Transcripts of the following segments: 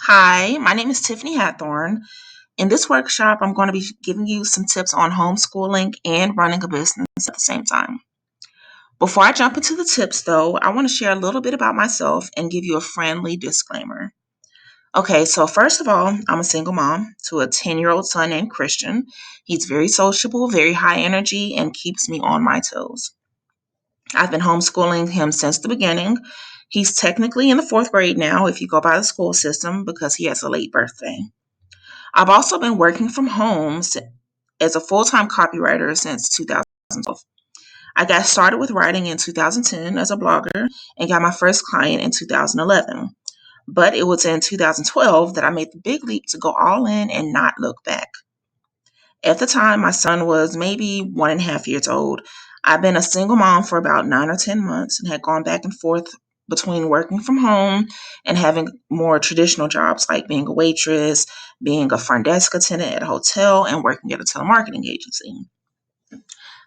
Hi, my name is Tiffany Hathorn. In this workshop, I'm going to be giving you some tips on homeschooling and running a business at the same time. Before I jump into the tips, though, I want to share a little bit about myself and give you a friendly disclaimer. Okay, so first of all, I'm a single mom to a 10-year-old son named Christian. He's very sociable, very high energy, and keeps me on my toes. I've been homeschooling him since the beginning. He's technically in the fourth grade now, if you go by the school system, because he has a late birthday. I've also been working from home as a full-time copywriter since 2012. I got started with writing in 2010 as a blogger and got my first client in 2011. But it was in 2012 that I made the big leap to go all in and not look back. At the time, my son was maybe 1.5 years old. I've been a single mom for about 9 or 10 months and had gone back and forth between working from home and having more traditional jobs like being a waitress, being a front desk attendant at a hotel, and working at a telemarketing agency.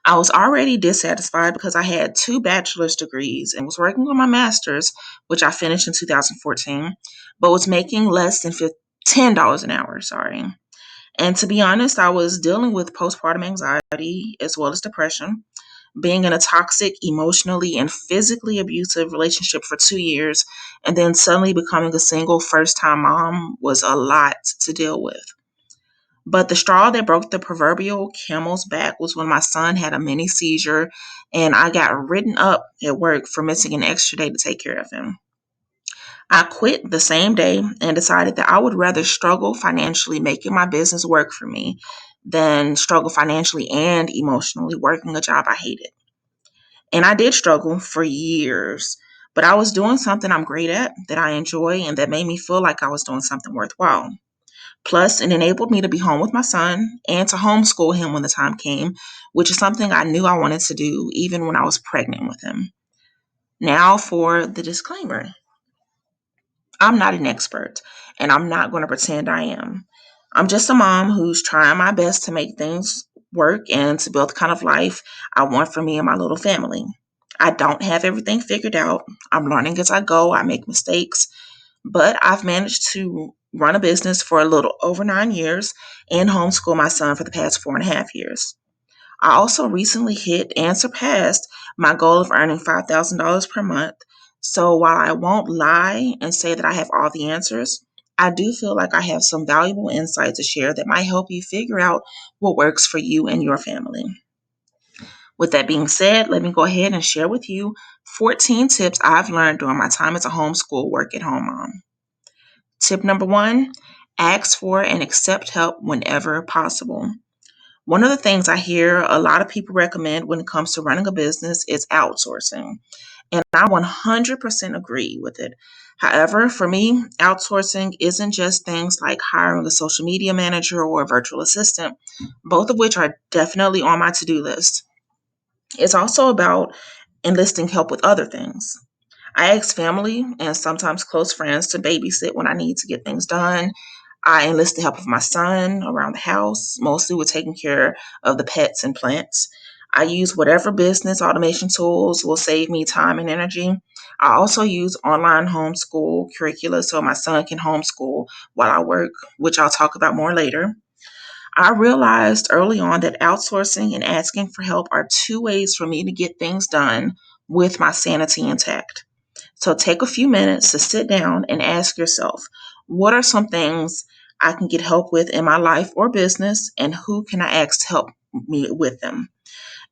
I was already dissatisfied because I had two bachelor's degrees and was working on my master's, which I finished in 2014, but was making less than $10 an hour, sorry. And to be honest, I was dealing with postpartum anxiety as well as depression. Being in a toxic, emotionally, and physically abusive relationship for 2 years, and then suddenly becoming a single first time mom was a lot to deal with. But the straw that broke the proverbial camel's back was when my son had a mini seizure and I got written up at work for missing an extra day to take care of him. I quit the same day and decided that I would rather struggle financially making my business work for me than struggle financially and emotionally working a job I hated. And I did struggle for years, but I was doing something I'm great at, that I enjoy, and that made me feel like I was doing something worthwhile. Plus, it enabled me to be home with my son and to homeschool him when the time came, which is something I knew I wanted to do even when I was pregnant with him. Now for the disclaimer. I'm not an expert, and I'm not going to pretend I am. I'm just a mom who's trying my best to make things work and to build the kind of life I want for me and my little family. I don't have everything figured out. I'm learning as I go. I make mistakes, but I've managed to run a business for a little over 9 years and homeschool my son for the past 4.5 years. I also recently hit and surpassed my goal of earning $5,000 per month. So while I won't lie and say that I have all the answers, I do feel like I have some valuable insight to share that might help you figure out what works for you and your family. With that being said, let me go ahead and share with you 14 tips I've learned during my time as a homeschool work at home mom. Tip number one, ask for and accept help whenever possible. One of the things I hear a lot of people recommend when it comes to running a business is outsourcing. And I 100% agree with it. However, for me, outsourcing isn't just things like hiring a social media manager or a virtual assistant, both of which are definitely on my to do list. It's also about enlisting help with other things. I ask family and sometimes close friends to babysit when I need to get things done. I enlist the help of my son around the house, mostly with taking care of the pets and plants. I use whatever business automation tools will save me time and energy. I also use online homeschool curricula so my son can homeschool while I work, which I'll talk about more later. I realized early on that outsourcing and asking for help are two ways for me to get things done with my sanity intact. So take a few minutes to sit down and ask yourself, what are some things I can get help with in my life or business, and who can I ask to help me with them?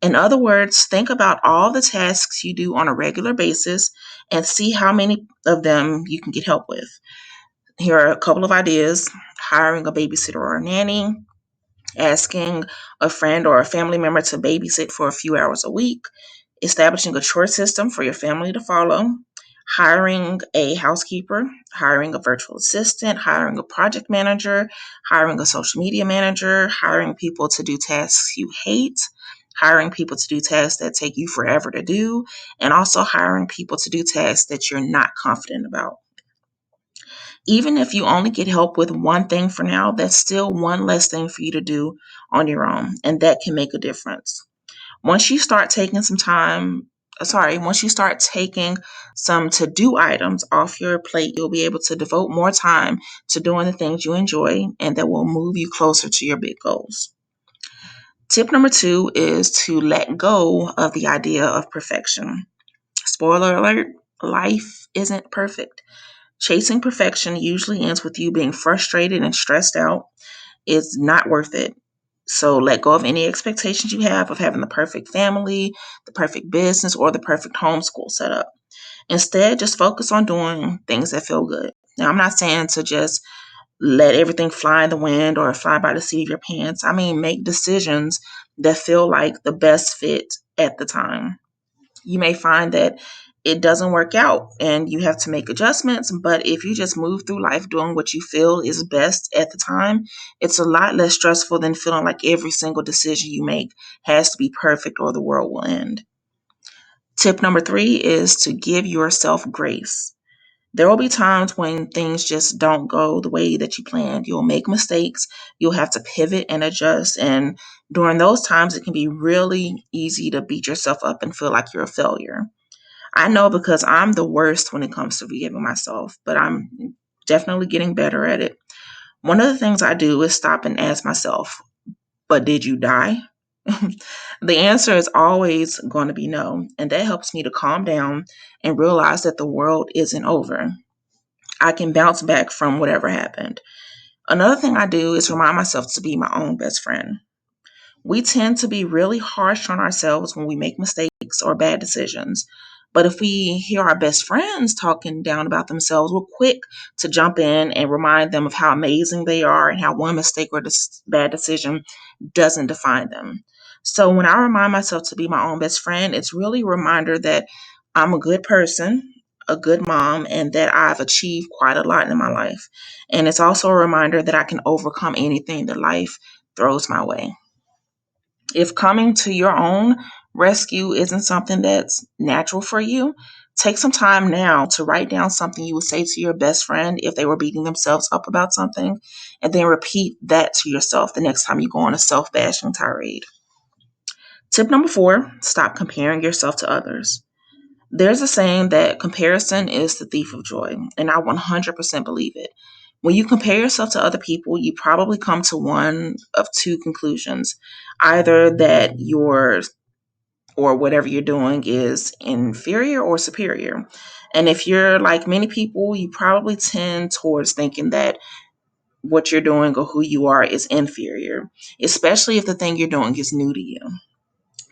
In other words, think about all the tasks you do on a regular basis and see how many of them you can get help with. Here are a couple of ideas: hiring a babysitter or a nanny, asking a friend or a family member to babysit for a few hours a week, establishing a chore system for your family to follow, hiring a housekeeper, hiring a virtual assistant, hiring a project manager, hiring a social media manager, hiring people to do tasks you hate, hiring people to do tasks that take you forever to do, and also hiring people to do tasks that you're not confident about. Even if you only get help with one thing for now, that's still one less thing for you to do on your own, and that can make a difference. Once you start taking some time once you start taking some to-do items off your plate, you'll be able to devote more time to doing the things you enjoy and that will move you closer to your big goals. Tip number 2 is to let go of the idea of perfection. Spoiler alert, life isn't perfect. Chasing perfection usually ends with you being frustrated and stressed out. It's not worth it. So let go of any expectations you have of having the perfect family, the perfect business, or the perfect homeschool setup. Instead, just focus on doing things that feel good. Now, I'm not saying to just let everything fly in the wind or fly by the seat of your pants. I mean, make decisions that feel like the best fit at the time. You may find that it doesn't work out and you have to make adjustments, but if you just move through life doing what you feel is best at the time, it's a lot less stressful than feeling like every single decision you make has to be perfect or the world will end. Tip number 3 is to give yourself grace. There will be times when things just don't go the way that you planned. You'll make mistakes. You'll have to pivot and adjust. And during those times, it can be really easy to beat yourself up and feel like you're a failure. I know because I'm the worst when it comes to forgiving myself, but I'm definitely getting better at it. One of the things I do is stop and ask myself, but did you die? The answer is always going to be no. And that helps me to calm down and realize that the world isn't over. I can bounce back from whatever happened. Another thing I do is remind myself to be my own best friend. We tend to be really harsh on ourselves when we make mistakes or bad decisions. But if we hear our best friends talking down about themselves, we're quick to jump in and remind them of how amazing they are and how one mistake or bad decision doesn't define them. So when I remind myself to be my own best friend, it's really a reminder that I'm a good person, a good mom, and that I've achieved quite a lot in my life. And it's also a reminder that I can overcome anything that life throws my way. If coming to your own rescue isn't something that's natural for you, take some time now to write down something you would say to your best friend if they were beating themselves up about something, and then repeat that to yourself the next time you go on a self bashing tirade. Tip number 4, stop comparing yourself to others. There's a saying that comparison is the thief of joy, and I 100% believe it. When you compare yourself to other people, you probably come to one of two conclusions. Either that yours or whatever you're doing is inferior or superior. And if you're like many people, you probably tend towards thinking that what you're doing or who you are is inferior, especially if the thing you're doing is new to you.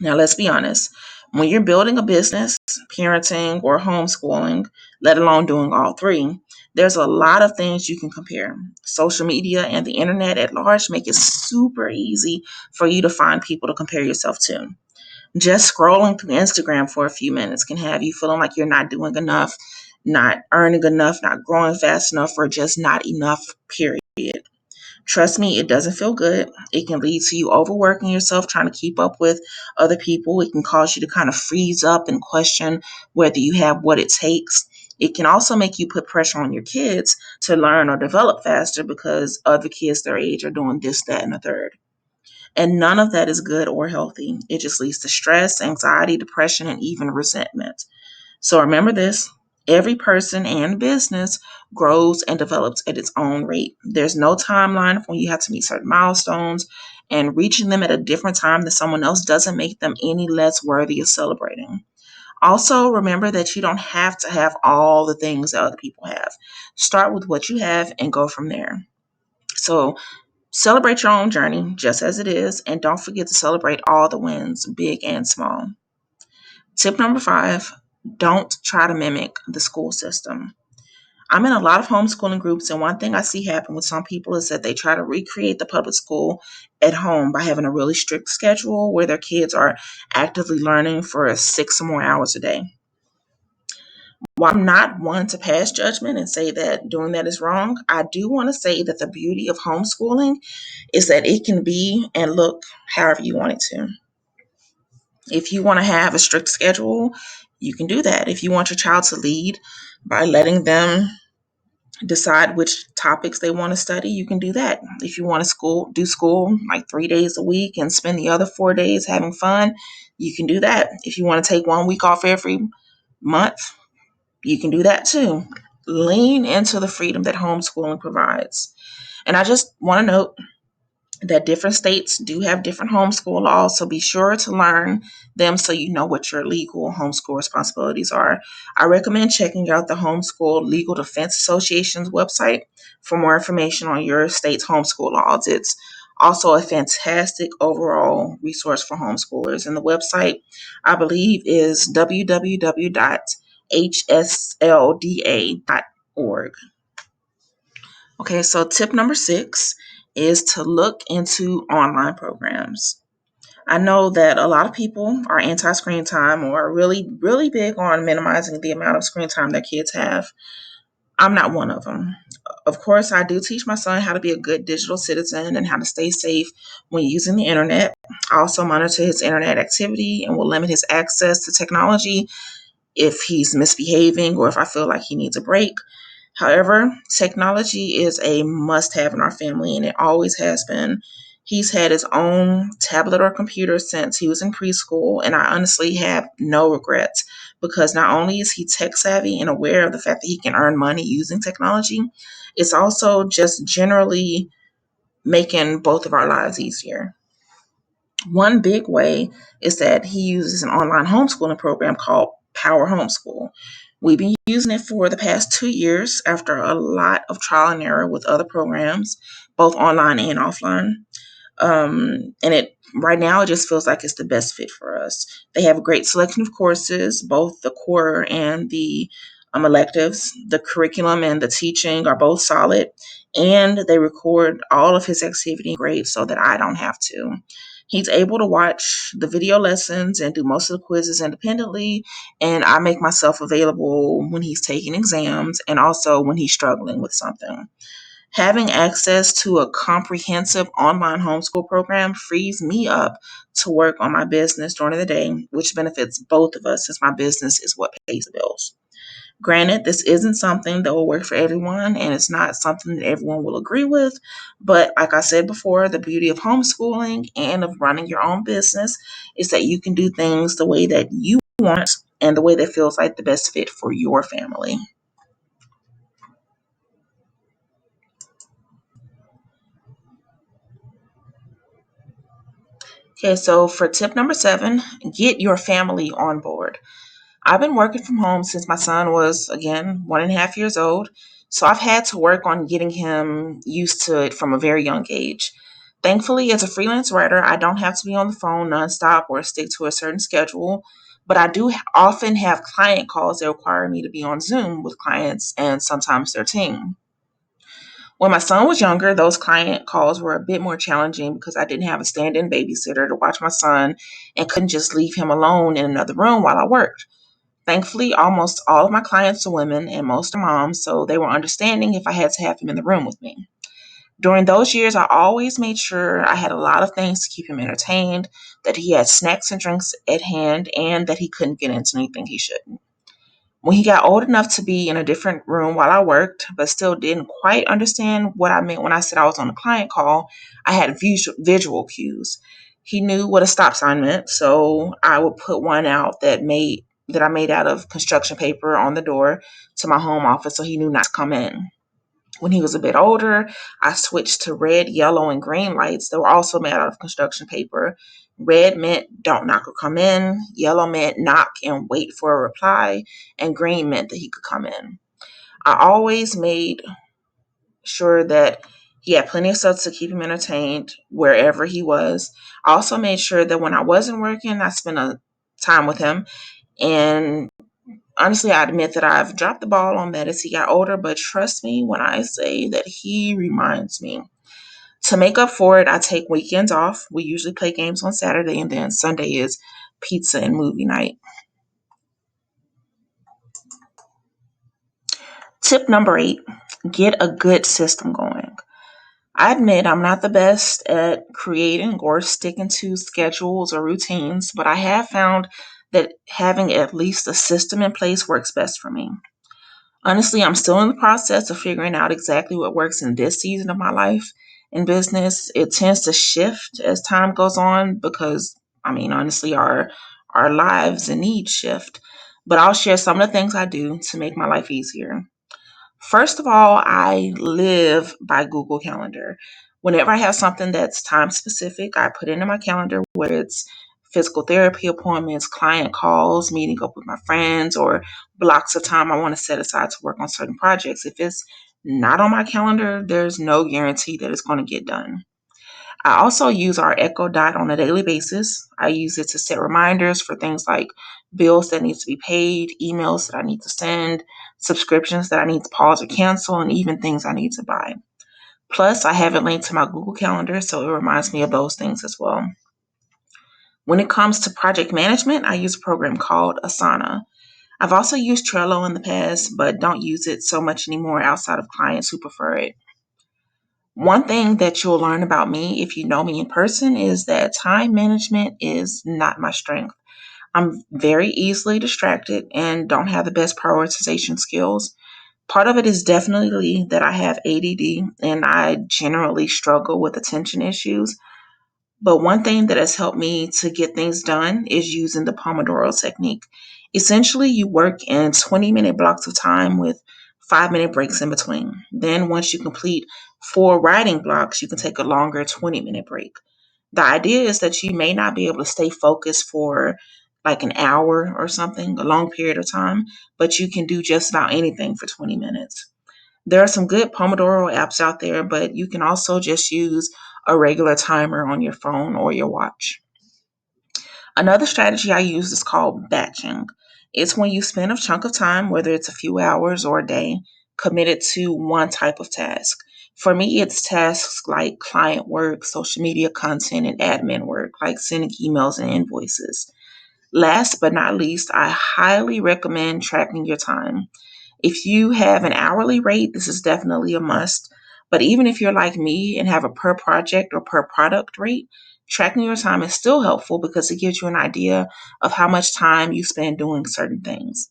Now, let's be honest. When you're building a business, parenting, or homeschooling, let alone doing all three, there's a lot of things you can compare. Social media and the internet at large make it super easy for you to find people to compare yourself to. Just scrolling through Instagram for a few minutes can have you feeling like you're not doing enough, not earning enough, not growing fast enough, or just not enough, period. Trust me, it doesn't feel good. It can lead to you overworking yourself, trying to keep up with other people. It can cause you to kind of freeze up and question whether you have what it takes. It can also make you put pressure on your kids to learn or develop faster because other kids their age are doing this, that, and the third. And none of that is good or healthy. It just leads to stress, anxiety, depression, and even resentment. So remember this: every person and business grows and develops at its own rate. There's no timeline when you have to meet certain milestones, and reaching them at a different time than someone else doesn't make them any less worthy of celebrating. Also, remember that you don't have to have all the things that other people have. Start with what you have and go from there. So, celebrate your own journey just as it is, and don't forget to celebrate all the wins, big and small. Tip number 5, don't try to mimic the school system. I'm in a lot of homeschooling groups, and one thing I see happen with some people is that they try to recreate the public school at home by having a really strict schedule where their kids are actively learning for 6 or more hours a day. While I'm not one to pass judgment and say that doing that is wrong, I do want to say that the beauty of homeschooling is that it can be and look however you want it to. If you want to have a strict schedule, you can do that. If you want your child to lead by letting them decide which topics they want to study, you can do that. If you want to do school like 3 days a week and spend the other 4 days having fun, you can do that. If you want to take 1 week off every month, you can do that too. Lean into the freedom that homeschooling provides. And I just want to note that different states do have different homeschool laws, so be sure to learn them so you know what your legal homeschool responsibilities are. I recommend checking out the Homeschool Legal Defense Association's website for more information on your state's homeschool laws. It's also a fantastic overall resource for homeschoolers, and the website, I believe, is www.hslda.org. Okay, so tip number 6 is to look into online programs. I know that a lot of people are anti screen time or are really, really big on minimizing the amount of screen time that kids have. I'm not one of them. Of course, I do teach my son how to be a good digital citizen and how to stay safe when using the internet. I also monitor his internet activity and will limit his access to technology if he's misbehaving or if I feel like he needs a break. However, technology is a must have in our family, and it always has been. He's had his own tablet or computer since he was in preschool, and I honestly have no regrets because not only is he tech savvy and aware of the fact that he can earn money using technology, it's also just generally making both of our lives easier. One big way is that he uses an online homeschooling program called Power Homeschool. We've been using it for the past 2 years after a lot of trial and error with other programs, both online and offline. And it right now it just feels like it's the best fit for us. They have a great selection of courses, both the core and the electives. The curriculum and the teaching are both solid, and they record all of his activity and grades so that I don't have to. He's able to watch the video lessons and do most of the quizzes independently, and I make myself available when he's taking exams and also when he's struggling with something. Having access to a comprehensive online homeschool program frees me up to work on my business during the day, which benefits both of us since my business is what pays the bills. Granted, this isn't something that will work for everyone, and it's not something that everyone will agree with. But like I said before, the beauty of homeschooling and of running your own business is that you can do things the way that you want and the way that feels like the best fit for your family. Okay, so for tip number 7, get your family on board. I've been working from home since my son was, again, 1.5 years old. So I've had to work on getting him used to it from a very young age. Thankfully, as a freelance writer, I don't have to be on the phone nonstop or stick to a certain schedule. But I do often have client calls that require me to be on Zoom with clients and sometimes their team. When my son was younger, those client calls were a bit more challenging because I didn't have a stand in babysitter to watch my son and couldn't just leave him alone in another room while I worked. Thankfully, almost all of my clients are women and most are moms, so they were understanding if I had to have him in the room with me. During those years, I always made sure I had a lot of things to keep him entertained, that he had snacks and drinks at hand, and that he couldn't get into anything he shouldn't. When he got old enough to be in a different room while I worked, but still didn't quite understand what I meant when I said I was on a client call, I had visual cues. He knew what a stop sign meant, so I would put one out that I made out of construction paper on the door to my home office so he knew not to come in. When he was a bit older, I switched to red, yellow, and green lights that were also made out of construction paper. Red meant don't knock or come in, yellow meant knock and wait for a reply, and green meant that he could come in. I always made sure that he had plenty of stuff to keep him entertained wherever he was. I also made sure that when I wasn't working, I spent a time with him. And honestly, I admit that I've dropped the ball on that as he got older, but trust me when I say that he reminds me. To make up for it, I take weekends off. We usually play games on Saturday, and then Sunday is pizza and movie night. Tip number 8, get a good system going. I admit I'm not the best at creating or sticking to schedules or routines, but I have found that having at least a system in place works best for me. Honestly, I'm still in the process of figuring out exactly what works in this season of my life in business. It tends to shift as time goes on because, honestly, our lives and needs shift. But I'll share some of the things I do to make my life easier. First of all, I live by Google Calendar. Whenever I have something that's time specific, I put it in my calendar, whether it's physical therapy appointments, client calls, meeting up with my friends, or blocks of time I want to set aside to work on certain projects. If it's not on my calendar, there's no guarantee that it's going to get done. I also use our Echo Dot on a daily basis. I use it to set reminders for things like bills that need to be paid, emails that I need to send, subscriptions that I need to pause or cancel, and even things I need to buy. Plus, I have it linked to my Google Calendar, so it reminds me of those things as well. When it comes to project management, I use a program called Asana. I've also used Trello in the past, but don't use it so much anymore outside of clients who prefer it. One thing that you'll learn about me if you know me in person is that time management is not my strength. I'm very easily distracted and don't have the best prioritization skills. Part of it is definitely that I have ADD and I generally struggle with attention issues. But one thing that has helped me to get things done is using the Pomodoro technique. Essentially, you work in 20-minute blocks of time with 5-minute breaks in between. Then, once you complete 4 writing blocks, you can take a longer 20-minute break. The idea is that you may not be able to stay focused for like an hour or something, a long period of time, but you can do just about anything for 20 minutes. There are some good Pomodoro apps out there, but you can also just use a regular timer on your phone or your watch. Another strategy I use is called batching. It's when you spend a chunk of time, whether it's a few hours or a day, committed to one type of task. For me, it's tasks like client work, social media content, and admin work, like sending emails and invoices. Last but not least, I highly recommend tracking your time. If you have an hourly rate, this is definitely a must. But even if you're like me and have a per project or per product rate, tracking your time is still helpful because it gives you an idea of how much time you spend doing certain things.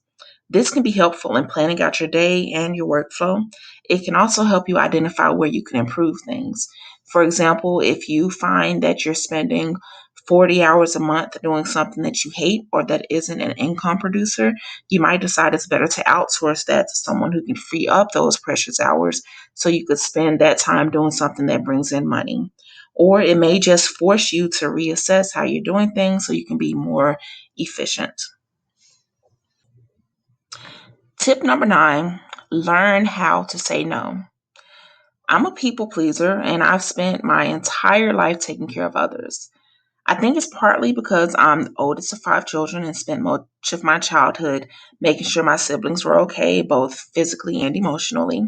This can be helpful in planning out your day and your workflow. It can also help you identify where you can improve things. For example, if you find that you're spending 40 hours a month doing something that you hate or that isn't an income producer, you might decide it's better to outsource that to someone who can free up those precious hours so you could spend that time doing something that brings in money. Or it may just force you to reassess how you're doing things so you can be more efficient. Tip number 9, learn how to say no. I'm a people pleaser and I've spent my entire life taking care of others. I think it's partly because I'm the oldest of 5 children and spent much of my childhood making sure my siblings were okay, both physically and emotionally,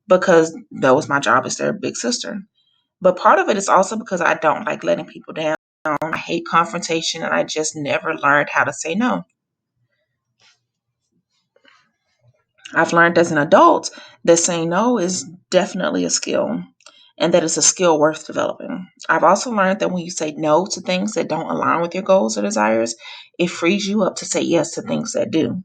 because that was my job as their big sister. But part of it is also because I don't like letting people down. I hate confrontation and I just never learned how to say no. I've learned as an adult that saying no is definitely a skill and that it's a skill worth developing. I've also learned that when you say no to things that don't align with your goals or desires, it frees you up to say yes to things that do.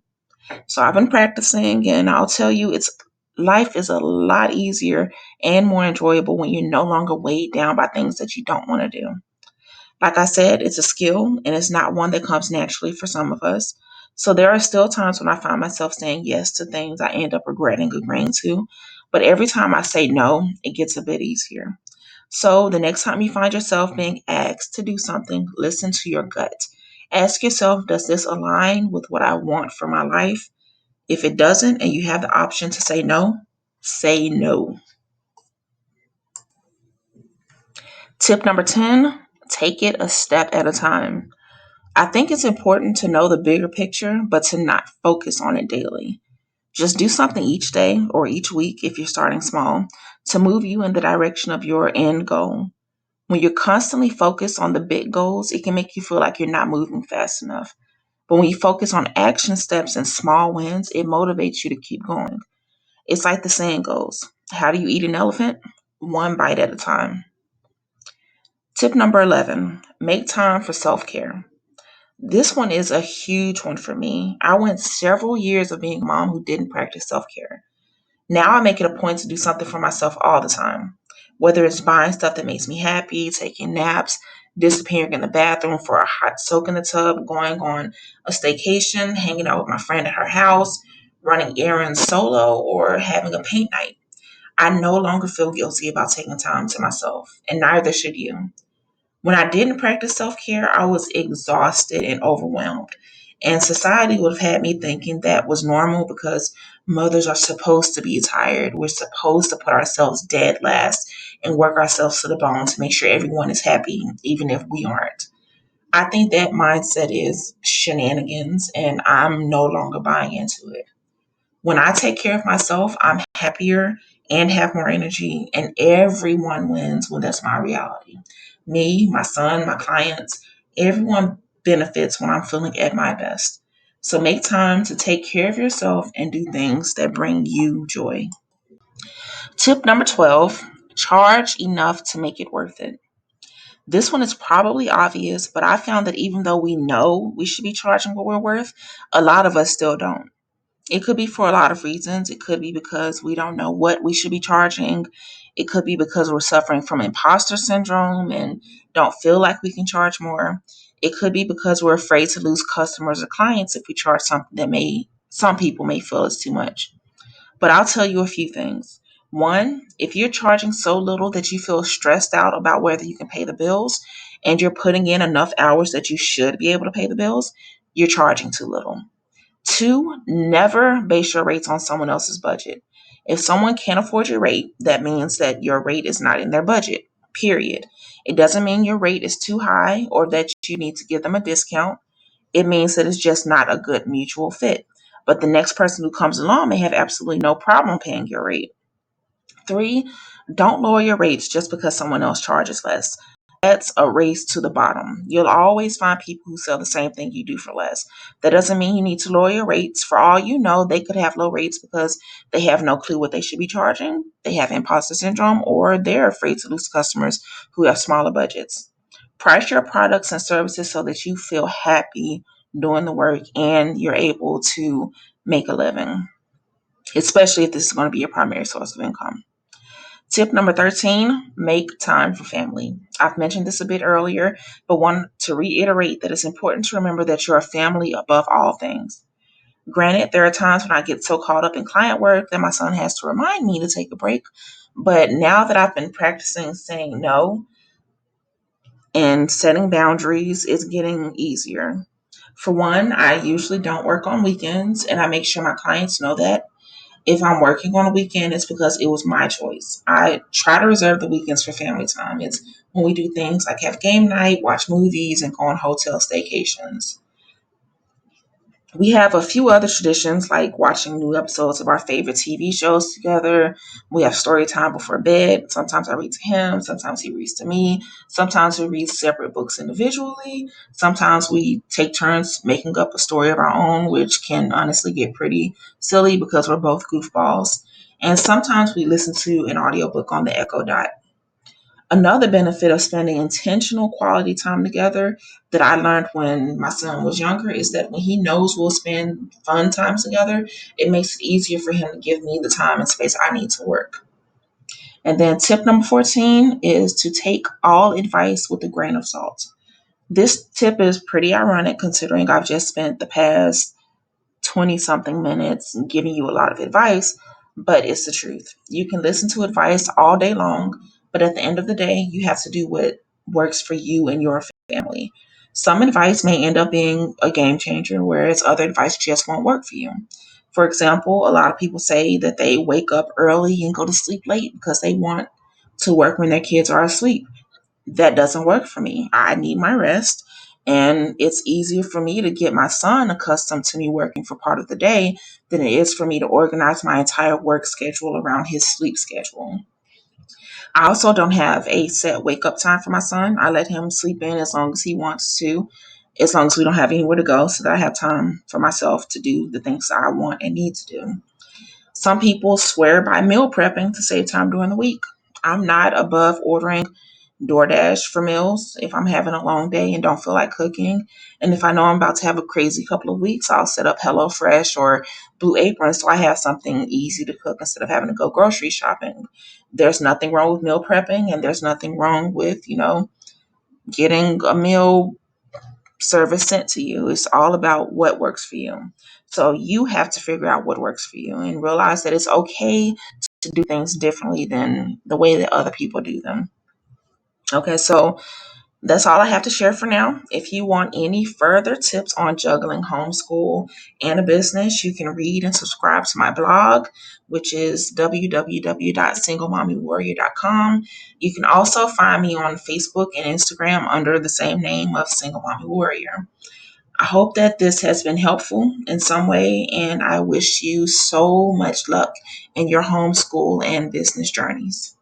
So I've been practicing and I'll tell you it's life is a lot easier and more enjoyable when you're no longer weighed down by things that you don't want to do. Like I said, it's a skill and it's not one that comes naturally for some of us. So there are still times when I find myself saying yes to things I end up regretting agreeing to. But every time I say no, it gets a bit easier. So the next time you find yourself being asked to do something, listen to your gut. Ask yourself, does this align with what I want for my life? If it doesn't and you have the option to say no, say no. Tip number 10, take it a step at a time. I think it's important to know the bigger picture, but to not focus on it daily. Just do something each day or each week if you're starting small to move you in the direction of your end goal. When you're constantly focused on the big goals, it can make you feel like you're not moving fast enough. But when you focus on action steps and small wins, it motivates you to keep going. It's like the saying goes, how do you eat an elephant? One bite at a time. Tip number 11, make time for self care. This one is a huge one for me. I went several years of being a mom who didn't practice self care. Now I make it a point to do something for myself all the time. Whether it's buying stuff that makes me happy, taking naps, disappearing in the bathroom for a hot soak in the tub, going on a staycation, hanging out with my friend at her house, running errands solo, or having a paint night. I no longer feel guilty about taking time to myself, and neither should you. When I didn't practice self care, I was exhausted and overwhelmed. And society would have had me thinking that was normal because mothers are supposed to be tired. We're supposed to put ourselves dead last and work ourselves to the bone to make sure everyone is happy, even if we aren't. I think that mindset is shenanigans, and I'm no longer buying into it. When I take care of myself, I'm happier and have more energy, and everyone wins when that's my reality. Me, my son, my clients, everyone benefits when I'm feeling at my best. So make time to take care of yourself and do things that bring you joy. Tip number 12, charge enough to make it worth it. This one is probably obvious, but I found that even though we know we should be charging what we're worth, a lot of us still don't. It could be for a lot of reasons. It could be because we don't know what we should be charging. It could be because we're suffering from imposter syndrome and don't feel like we can charge more. It could be because we're afraid to lose customers or clients if we charge something that some people may feel is too much. But I'll tell you a few things. One, if you're charging so little that you feel stressed out about whether you can pay the bills and you're putting in enough hours that you should be able to pay the bills, you're charging too little. Two, never base your rates on someone else's budget. If someone can't afford your rate, that means that your rate is not in their budget, period. It doesn't mean your rate is too high or that you need to give them a discount. It means that it's just not a good mutual fit. But the next person who comes along may have absolutely no problem paying your rate. Three, don't lower your rates just because someone else charges less. That's a race to the bottom. You'll always find people who sell the same thing you do for less. That doesn't mean you need to lower your rates. For all you know, they could have low rates because they have no clue what they should be charging. They have imposter syndrome, or they're afraid to lose customers who have smaller budgets. Price your products and services so that you feel happy doing the work and you're able to make a living, especially if this is going to be your primary source of income. Tip number 13, make time for family. I've mentioned this a bit earlier, but want to reiterate that it's important to remember that you're a family above all things. Granted, there are times when I get so caught up in client work that my son has to remind me to take a break. But now that I've been practicing saying no and setting boundaries, it's getting easier. For one, I usually don't work on weekends, and I make sure my clients know that. If I'm working on a weekend, it's because it was my choice. I try to reserve the weekends for family time. It's when we do things like have game night, watch movies, and go on hotel staycations. We have a few other traditions like watching new episodes of our favorite TV shows together. We have story time before bed. Sometimes I read to him, sometimes he reads to me. Sometimes we read separate books individually. Sometimes we take turns making up a story of our own, which can honestly get pretty silly because we're both goofballs. And sometimes we listen to an audiobook on the Echo Dot. Another benefit of spending intentional quality time together that I learned when my son was younger is that when he knows we'll spend fun times together, it makes it easier for him to give me the time and space I need to work. And then tip number 14 is to take all advice with a grain of salt. This tip is pretty ironic considering I've just spent the past 20 something minutes giving you a lot of advice, but it's the truth. You can listen to advice all day long, but at the end of the day, you have to do what works for you and your family. Some advice may end up being a game changer, whereas other advice just won't work for you. For example, a lot of people say that they wake up early and go to sleep late because they want to work when their kids are asleep. That doesn't work for me. I need my rest. And it's easier for me to get my son accustomed to me working for part of the day than it is for me to organize my entire work schedule around his sleep schedule. I also don't have a set wake up time for my son. I let him sleep in as long as he wants to, as long as we don't have anywhere to go, so that I have time for myself to do the things that I want and need to do. Some people swear by meal prepping to save time during the week. I'm not above ordering DoorDash for meals if I'm having a long day and don't feel like cooking. And if I know I'm about to have a crazy couple of weeks, I'll set up HelloFresh or Blue Apron so I have something easy to cook instead of having to go grocery shopping. There's nothing wrong with meal prepping, and there's nothing wrong with, getting a meal service sent to you. It's all about what works for you. So you have to figure out what works for you and realize that it's okay to do things differently than the way that other people do them. Okay, so that's all I have to share for now. If you want any further tips on juggling homeschool and a business, you can read and subscribe to my blog, which is www.singlemammywarrior.com. You can also find me on Facebook and Instagram under the same name of Single Mommy Warrior. I hope that this has been helpful in some way, and I wish you so much luck in your homeschool and business journeys.